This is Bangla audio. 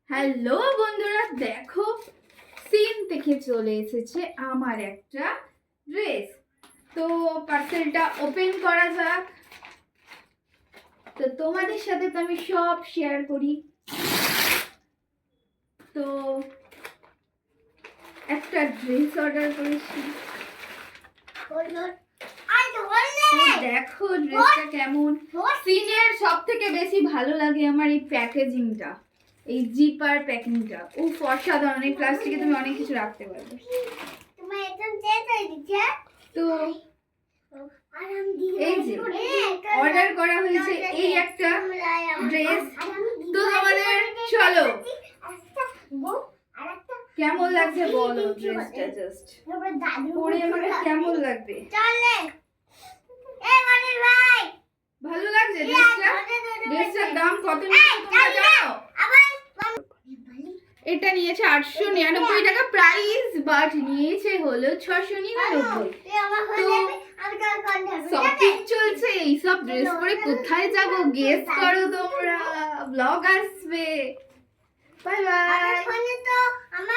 হ্যালো বন্ধুরা, দেখো সিন থেকে চলে এসেছে আমার একটা ড্রেস। তো পার্সেলটা ওপেন করা যাক। তো তোমাদের সাথে তো আমি সব শেয়ার করি। তো একটা ড্রেস অর্ডার করেছি। দেখো ড্রেসটা কেমন। সিনের সব থেকে বেশি ভালো লাগে আমার এই প্যাকেজিংটা, এই জিপার প্যাকিংটা। ও অসাধারণ। এই প্লাস্টিকে তুমি অনেক কিছু রাখতে পারবে। তো এই যে অর্ডার করা হয়েছে এই একটা ড্রেস। তো তোমাদের চলো কেমন লাগছে বলো ড্রেসটা, জাস্ট পরে আমাকে কেমন লাগবে? ভালো লাগছে ড্রেসটা? ড্রেসটার দাম কত নিয়েছে তোমরা জানো? এটা নিয়েছে 899 টাকা প্রাইস, বাট নিয়েছে হলো 699। তো শপিং চলছে। এইসব ড্রেস পরে কোথায় যাব গেস করো তোমরা। ব্লগ আসবে। Bye bye.